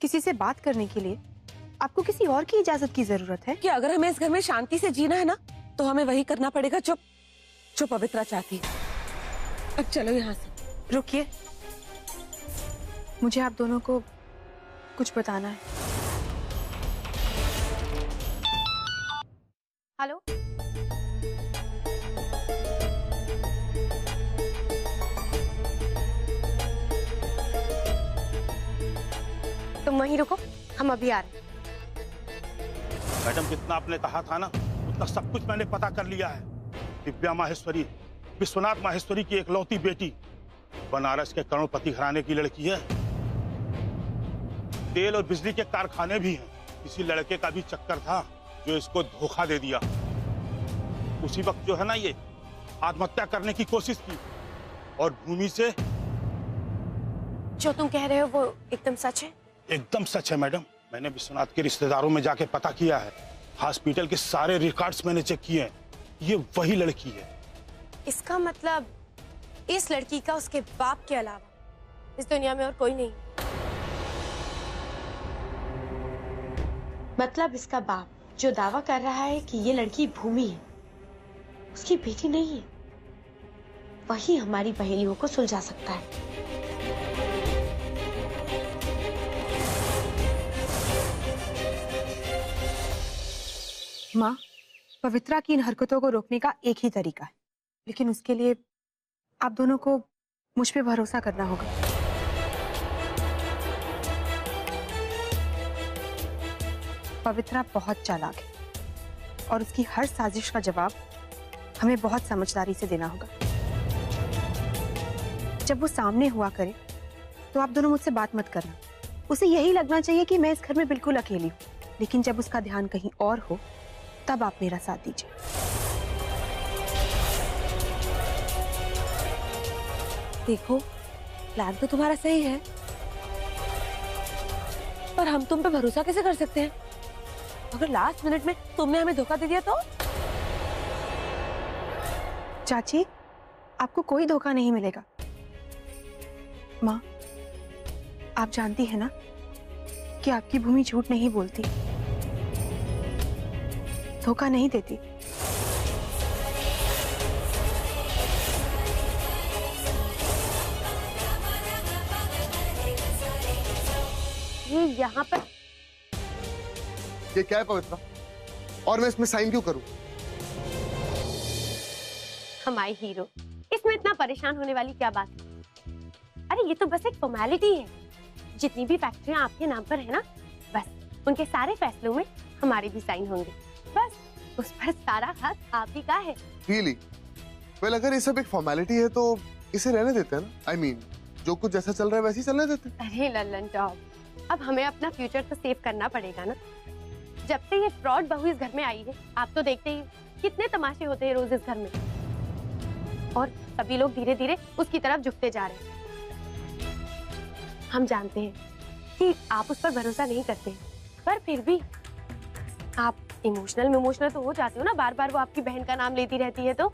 किसी से बात करने के लिए आपको किसी और की इजाजत की जरूरत है? कि अगर हमें इस घर में शांति से जीना है ना, तो हमें वही करना पड़ेगा जो पवित्रा चाहती है। अब चलो यहाँ से। रुकिए, मुझे आप दोनों को कुछ बताना है। हेलो, तुम वहीं रुको, हम अभी आ रहे हैं। मैडम, जितना आपने कहा था ना, उतना सब कुछ मैंने पता कर लिया है। दिव्या माहेश्वरी विश्वनाथ माहेश्वरी की एकलौती बेटी, बनारस के करोड़पति घराने की लड़की है। तेल और बिजली के कारखाने भी हैं। किसी लड़के का भी चक्कर था जो इसको धोखा दे दिया। उसी वक्त जो है ना, ये आत्महत्या करने की कोशिश की। और भूमि से जो तुम कह रहे हो वो एकदम सच है? एकदम सच है मैडम। मैंने विश्वनाथ के रिश्तेदारों में जाके पता किया है। हॉस्पिटल के सारे रिकॉर्ड्स मैंने चेक किए हैं। ये वही लड़की है। इसका मतलब इस लड़की का उसके बाप के अलावा इस दुनिया में और कोई नहीं। मतलब इसका बाप जो दावा कर रहा है कि ये लड़की भूमि है, उसकी बेटी नहीं है, वही हमारी पहेलियों को सुलझा सकता है। माँ, पवित्रा की इन हरकतों को रोकने का एक ही तरीका है, लेकिन उसके लिए आप दोनों को मुझ पे भरोसा करना होगा। पवित्रा बहुत चालाक है और उसकी हर साजिश का जवाब हमें बहुत समझदारी से देना होगा। जब वो सामने हुआ करे तो आप दोनों मुझसे बात मत करना। उसे यही लगना चाहिए कि मैं इस घर में बिल्कुल अकेली हूँ, लेकिन जब उसका ध्यान कहीं और हो तब आप मेरा साथ दीजिए। देखो, प्लान तो तुम्हारा सही है, पर हम तुम पे भरोसा कैसे कर सकते हैं? अगर लास्ट मिनट में तुमने हमें धोखा दे दिया तो? चाची, आपको कोई धोखा नहीं मिलेगा। माँ, आप जानती है ना कि आपकी भूमि झूठ नहीं बोलती, धोखा नहीं देती। ये यहाँ पर ये क्या है पवित्रा? और मैं इसमें साइन क्यों करूं? हमारे हीरो, इसमें इतना परेशान होने वाली क्या बात है? अरे ये तो बस एक फॉर्मेलिटी है। जितनी भी फैक्ट्रियां आपके नाम पर है ना, बस उनके सारे फैसलों में हमारे भी साइन होंगे। बस उस पर सारा हाथ आप ही का है। Really? Well, अगर ये सब एक फॉर्मेलिटी है तो इसे रहने देते हैं ना। I mean, जो कुछ जैसा चल रहा है वैसे ही चलने देते हैं। अरे लल्लन टॉप, अब हमें अपना फ्यूचर तो सेव करना पड़ेगा ना। जब से ये फ्रॉड बहू इस घर में आई है, आप तो देखते ही कितने तमाशे होते हैं रोज इस घर में, और सभी लोग धीरे धीरे उसकी तरफ झुकते जा रहे हैं। हम जानते हैं कि आप उस पर भरोसा नहीं करते, पर फिर भी आप इमोशनल तो हो जाते हो ना। बार बार वो आपकी बहन का नाम लेती रहती है, तो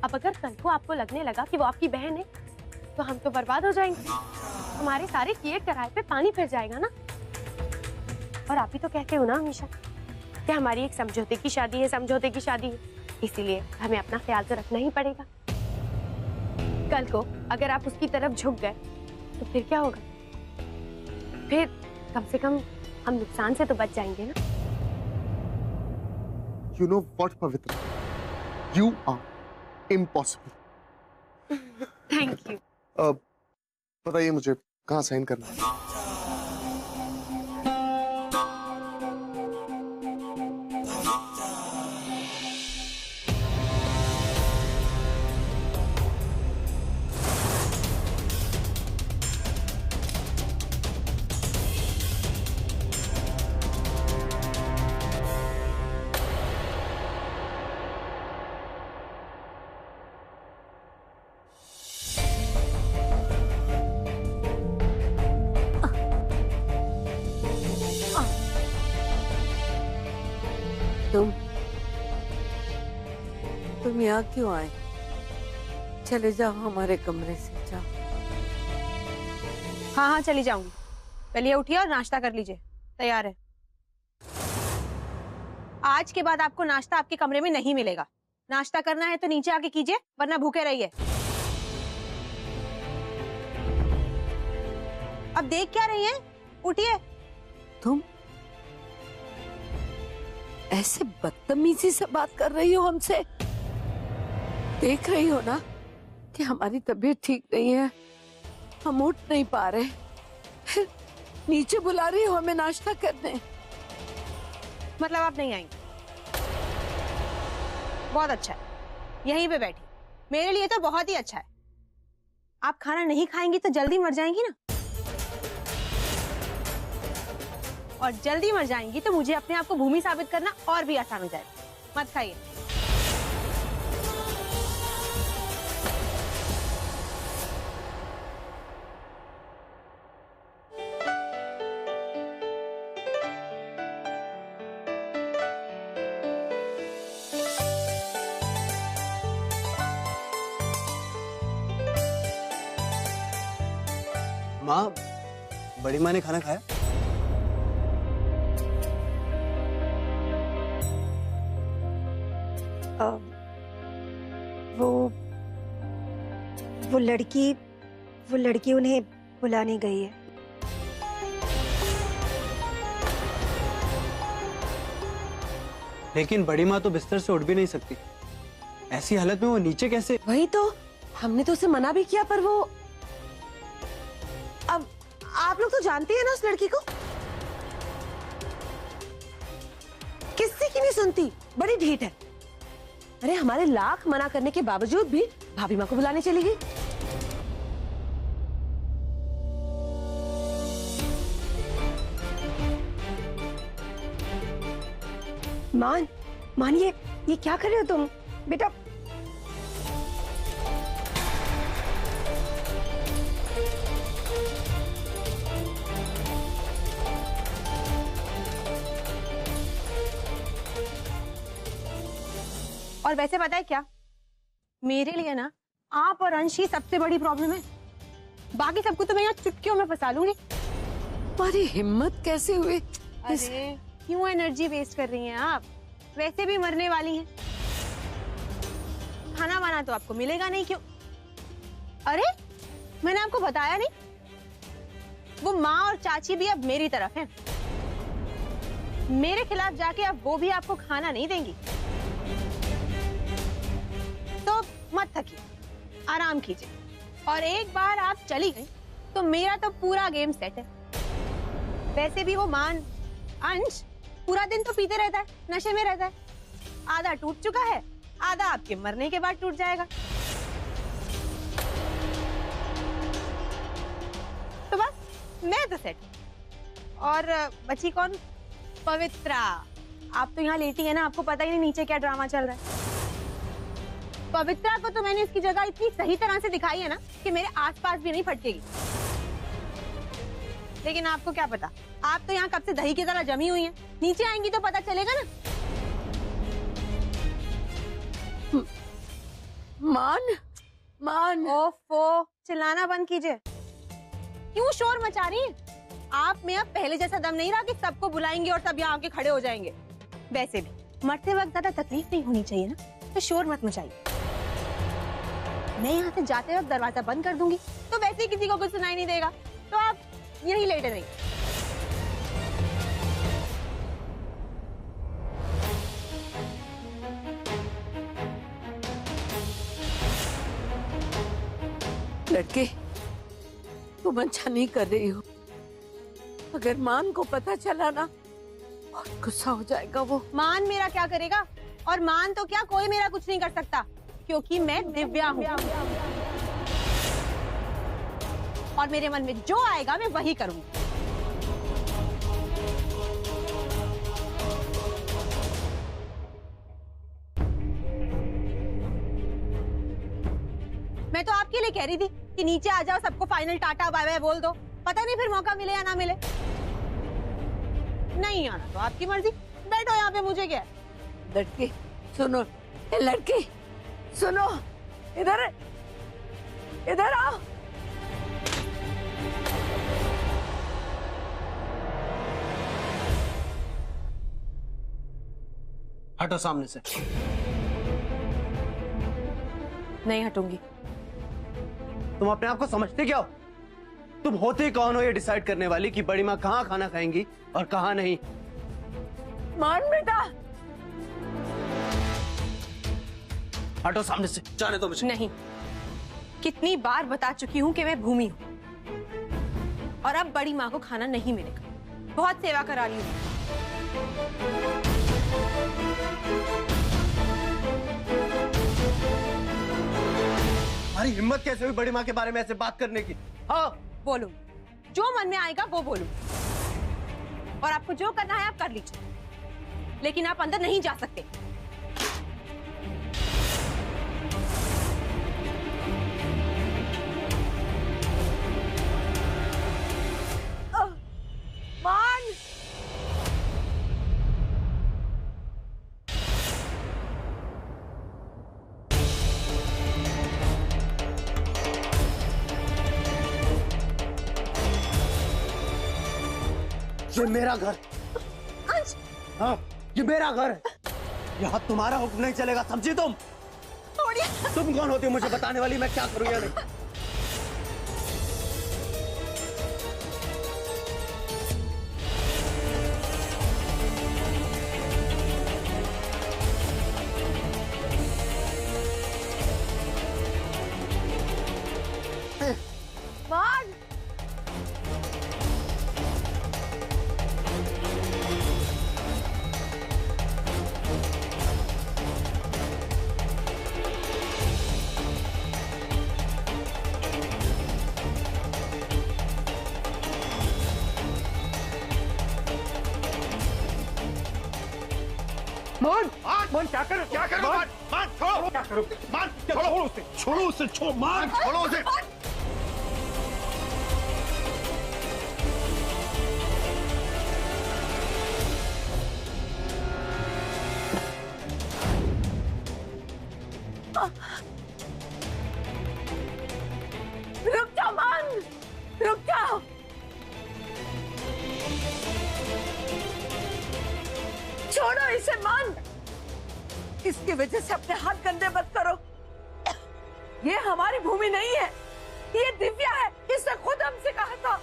अब अगर कल को आपको लगने लगा कि वो आपकी बहन है, तो हम तो बर्बाद हो जाएंगे। हमारे सारे किए कराए पे पानी फिर जाएगा ना। और आप ही तो कहते हो ना हमेशा कि हमारी एक समझौते की शादी है, समझौते की शादी है, इसीलिए हमें अपना ख्याल तो रखना ही पड़ेगा। कल को अगर आप उसकी तरफ झुक गए तो फिर क्या होगा? फिर कम से कम हम नुकसान से तो बच जाएंगे ना। You know what, Pavitra? You are impossible. Thank you. बताइए मुझे कहाँ साइन करना है? तुम यहाँ क्यों आए? चले जाओ हमारे कमरे से, जाओ। हाँ हाँ, चली जाऊंगी। चलिए उठिए और नाश्ता कर लीजिए, तैयार है। आज के बाद आपको नाश्ता आपके कमरे में नहीं मिलेगा। नाश्ता करना है तो नीचे आके कीजिए, वरना भूखे रहिए। अब देख क्या रही हैं? उठिए। तुम ऐसे बदतमीजी से बात कर रही हो हमसे? देख रही हो ना कि हमारी तबीयत ठीक नहीं है, हम उठ नहीं पा रहे, फिर नीचे बुला रही हो हमें नाश्ता करने। मतलब आप नहीं आएंगे? बहुत अच्छा है, यहीं पे बैठी। मेरे लिए तो बहुत ही अच्छा है। आप खाना नहीं खाएंगी तो जल्दी मर जाएंगी ना, और जल्दी मर जाएंगी तो मुझे अपने आप को भूमि साबित करना और भी आसान हो जाएगा। मत खाइए। माँ, बड़ी माँ ने खाना खाया? वो लड़की उन्हें बुलाने गई है। लेकिन बड़ी माँ तो बिस्तर से उठ भी नहीं सकती, ऐसी हालत में वो नीचे कैसे? वही तो, हमने तो उसे मना भी किया पर वो, अब आप लोग तो जानते हैं ना उस लड़की को, किसी की नहीं सुनती, बड़ी ढीठ है। अरे हमारे लाख मना करने के बावजूद भी भाभी माँ को बुलाने चली गई। मान ये क्या कर रहे हो तुम बेटा? और वैसे पता है क्या, मेरे लिए ना आप और अंश ही सबसे बड़ी प्रॉब्लम है। बाकी सबको तो मैं यहाँ चुटकियों में फंसा लूंगी। तुम्हारी हिम्मत कैसे हुई? अरे क्यों एनर्जी वेस्ट कर रही हैं आप? वैसे भी मरने वाली हैं। खाना वाना तो आपको मिलेगा नहीं, क्यों? अरे मैंने आपको बताया नहीं, वो माँ और चाची भी अब मेरी तरफ हैं। मेरे खिलाफ जाके अब वो भी आपको खाना नहीं देंगी। तो मत थकिए, आराम कीजिए। और एक बार आप चली गई तो मेरा तो पूरा गेम सेट है। वैसे भी वो मान अंश पूरा दिन तो पीते रहता है, नशे में रहता है। आधा टूट चुका है, आधा आपके मरने के बाद टूट जाएगा। तो बस मैं तो सेट हूं। और बची कौन? पवित्रा। आप तो यहाँ लेटी है ना, आपको पता ही नहीं नीचे क्या ड्रामा चल रहा है। पवित्रा को तो मैंने इसकी जगह इतनी सही तरह से दिखाई है ना कि मेरे आसपास भी नहीं फटकेगी। लेकिन आपको क्या पता, आप तो यहाँ कब से दही की तरह जमी हुई हैं। नीचे आएंगी तो पता चलेगा ना। मान ओफो, चिल्लाना बंद कीजिए। क्यों शोर मचा रही हैं? आप में अब पहले जैसा दम नहीं रहा कि सबको बुलाएंगे और सब यहाँ आके खड़े हो जाएंगे। वैसे भी मरते वक्त ज्यादा तकलीफ नहीं होनी चाहिए ना, तो शोर मत मचाइए। मैं यहाँ से जाते वक्त दरवाजा बंद कर दूंगी तो वैसे ही किसी को कुछ सुनाई नहीं देगा। तो आप यहीं लेटे रहिए। लड़के, तुम अच्छा नहीं कर रही हो। अगर मान को पता चला ना, बहुत गुस्सा हो जाएगा वो। मान मेरा क्या करेगा? और मान तो क्या, कोई मेरा कुछ नहीं कर सकता, क्योंकि मैं दिव्या हूँ। और मेरे मन में जो आएगा मैं वही करूंगी। मैं तो आपके लिए कह रही थी कि नीचे आ जाओ, सबको फाइनल टाटा बाय बाय बोल दो। पता नहीं फिर मौका मिले या ना मिले। नहीं आना तो आपकी मर्जी, बैठो यहाँ पे, मुझे क्या है। लड़के सुनो, ए लड़के सुनो, इधर इधर आओ। हटो सामने से। नहीं हटूंगी। तुम अपने आप को समझते क्या हो? तुम होते कौन हो ये डिसाइड करने वाली कि बड़ी माँ कहाँ खाना खाएंगी और कहाँ नहीं? मान बेटा। हटो सामने से, जाने दो मुझे। नहीं, कितनी बार बता चुकी हूँ कि मैं भूमि हूँ और अब बड़ी माँ को खाना नहीं मिलेगा। बहुत सेवा करा रही हूँ। हमारी हिम्मत कैसे हुई बड़ी माँ के बारे में ऐसे बात करने की? हाँ बोलूं, जो मन में आएगा वो बोलूं, और आपको जो करना है आप कर लीजिए, लेकिन आप अंदर नहीं जा सकते। मान। ये मेरा घर। हाँ, ये मेरा घर है। यहाँ तुम्हारा हुक्म नहीं चलेगा, समझी तुम? तुम कौन होती हो मुझे बताने वाली मैं क्या करूँ या नहीं? मान। मान क्या करो, क्या करो? मान छोड़ो, क्या करो? मान छोड़ो उसे, छोड़ो उसे, छोड़ो, मान छोड़ो उसे। रुक जाओ मान, रुक जाओ। छोड़ो इसे मान। इसकी वजह से अपने हाथ गंदे मत करो। ये हमारी भूमि नहीं है, ये दिव्या है। इसने खुद हमसे कहा था।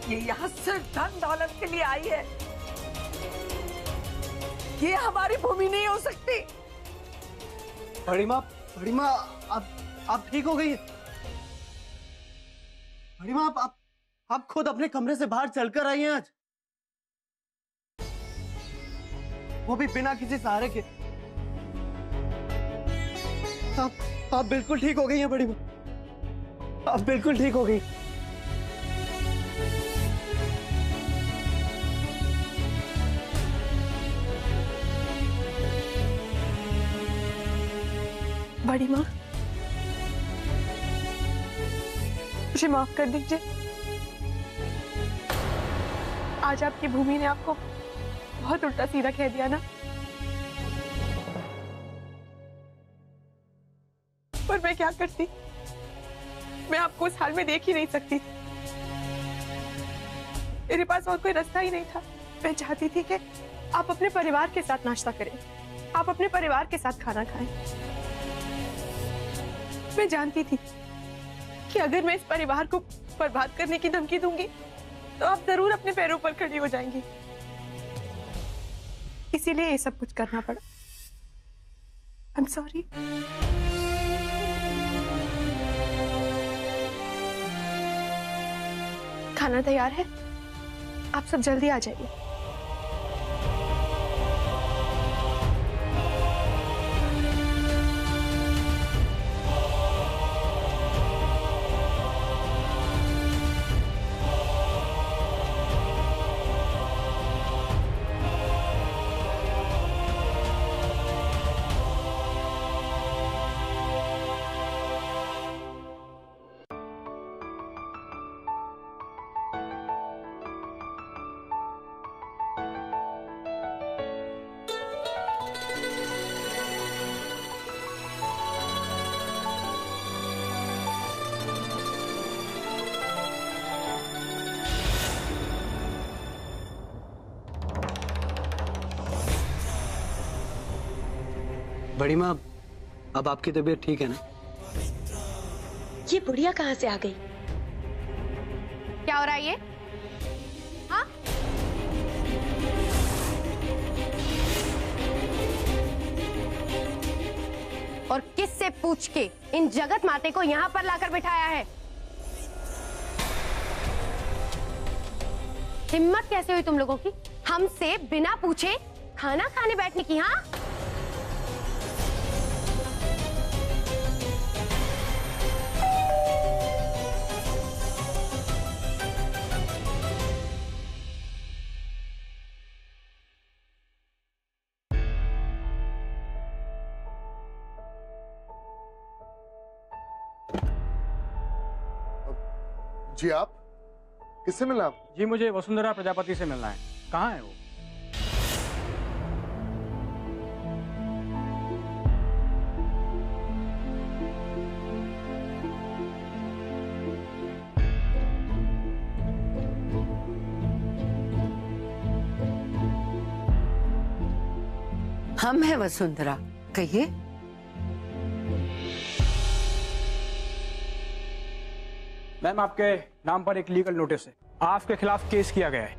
ये यहाँ सिर्फ धन दौलत के लिए आई है। ये हमारी भूमि नहीं हो सकती। बड़ी माँ आप ठीक हो गई? बड़ी माँ आप खुद अपने कमरे से बाहर चलकर आई हैं आज, वो भी बिना किसी सहारे के। आप बिल्कुल ठीक हो गई हैं बड़ी माँ, आप बिल्कुल ठीक हो गई। बड़ी माँ, मुझे माफ कर दीजिए। आज आपकी भूमि ने आपको बहुत उल्टा सीधा कह दिया ना, पर मैं क्या करती? मैं आपको उस हाल में देख ही नहीं सकती। मेरे पास और कोई रास्ता ही नहीं था। मैं चाहती थी कि आप अपने परिवार के साथ नाश्ता करें, आप अपने परिवार के साथ खाना खाएं। मैं जानती थी कि अगर मैं इस परिवार को बर्बाद करने की धमकी दूंगी तो आप जरूर अपने पैरों पर खड़ी हो जाएंगी। इसीलिए ये सब कुछ करना पड़ा। I am sorry. खाना तैयार है, आप सब जल्दी आ जाइए। बड़ी माँ, अब आपकी तबीयत ठीक है ना? ये बुढ़िया कहाँ से आ गई? क्या हो रहा है ये? हाँ? और किससे पूछ के इन जगत माते को यहाँ पर लाकर बिठाया है? हिम्मत कैसे हुई तुम लोगों की हमसे बिना पूछे खाना खाने बैठने की? हाँ, जी आप किससे मिलना आप? जी मुझे वसुंधरा प्रजापति से मिलना है। कहाँ है वो? हम है वसुंधरा, कहिए। मैम आपके नाम पर एक लीगल नोटिस है, आपके खिलाफ केस किया गया है।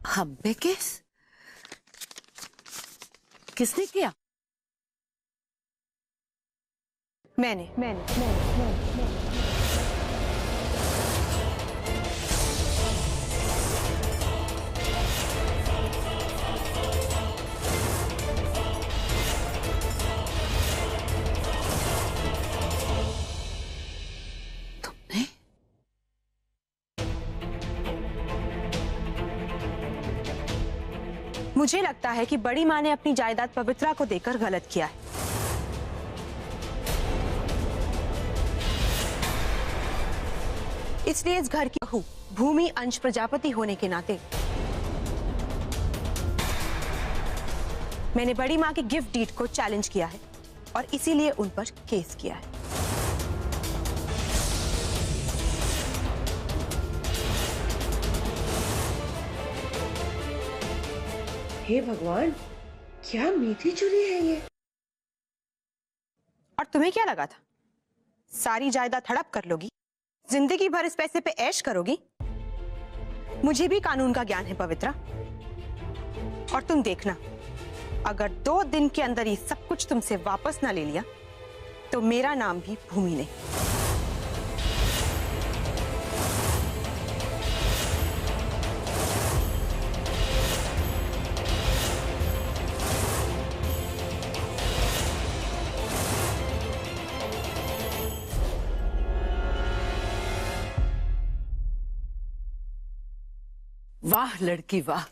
हम पे केस किसने किया? मैंने तुमने? मुझे लगता है कि बड़ी माँ ने अपनी जायदाद पवित्रा को देकर गलत किया है। इसलिए इस घर की बहू भूमि अंश प्रजापति होने के नाते मैंने बड़ी माँ की गिफ्ट डीड को चैलेंज किया है और इसीलिए उन पर केस किया है। हे भगवान, क्या मीठी चुरी है ये? और तुम्हें क्या लगा था सारी जायदाद हड़प कर लोगी, जिंदगी भर इस पैसे पे ऐश करोगी? मुझे भी कानून का ज्ञान है पवित्रा, और तुम देखना, अगर 2 दिन के अंदर ही सब कुछ तुमसे वापस ना ले लिया तो मेरा नाम भी भूमि नहीं। वाह लड़की वाह,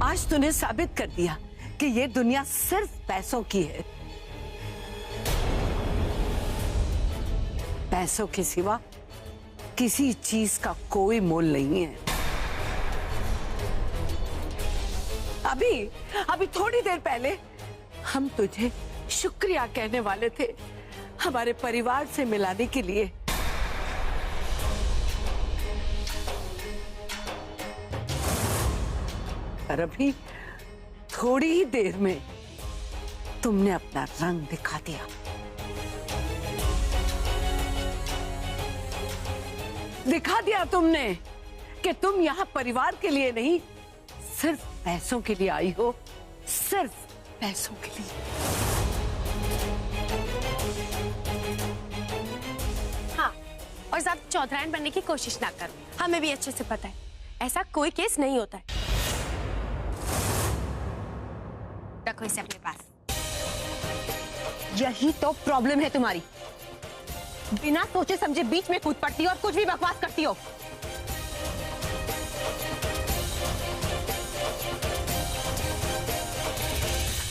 आज तूने साबित कर दिया कि ये दुनिया सिर्फ पैसों की है। पैसों के सिवा किसी चीज का कोई मोल नहीं है। अभी थोड़ी देर पहले हम तुझे शुक्रिया कहने वाले थे हमारे परिवार से मिलाने के लिए। और अभी थोड़ी ही देर में तुमने अपना रंग दिखा दिया। दिखा दिया तुमने कि तुम यहाँ परिवार के लिए नहीं, सिर्फ पैसों के लिए आई हो, सिर्फ पैसों के लिए। हाँ, और ज्यादा चौधरायन बनने की कोशिश ना करो, हमें भी अच्छे से पता है ऐसा कोई केस नहीं होता है। रखो इसे अपने पास। यही तो प्रॉब्लम है तुम्हारी, बिना सोचे समझे बीच में कूद पड़ती हो और कुछ भी बकवास करती हो।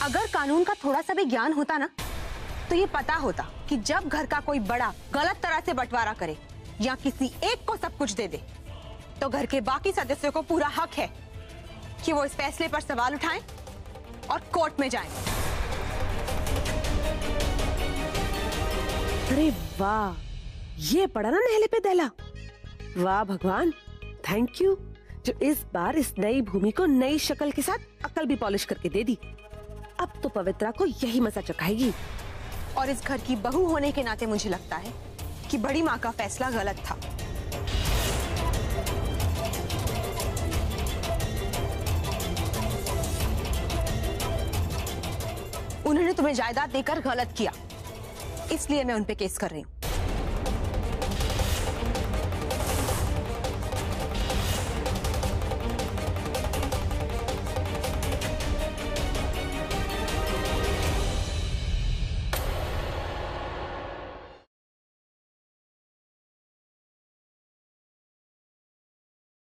अगर कानून का थोड़ा सा भी ज्ञान होता ना, तो ये पता होता कि जब घर का कोई बड़ा गलत तरह से बंटवारा करे या किसी एक को सब कुछ दे दे, तो घर के बाकी सदस्यों को पूरा हक है कि वो इस फैसले पर सवाल उठाएं और कोर्ट में जाएं। अरे वाह, ये पड़ा ना नहले पे दहला। वाह भगवान, थैंक यू जो इस बार इस नई भूमि को नई शक्ल के साथ अकल भी पॉलिश करके दे दी। अब तो पवित्रा को यही मजा चखाएगी। और इस घर की बहू होने के नाते मुझे लगता है कि बड़ी माँ का फैसला गलत था। उन्होंने तुम्हें जायदाद देकर गलत किया, इसलिए मैं उन पे केस कर रही हूँ।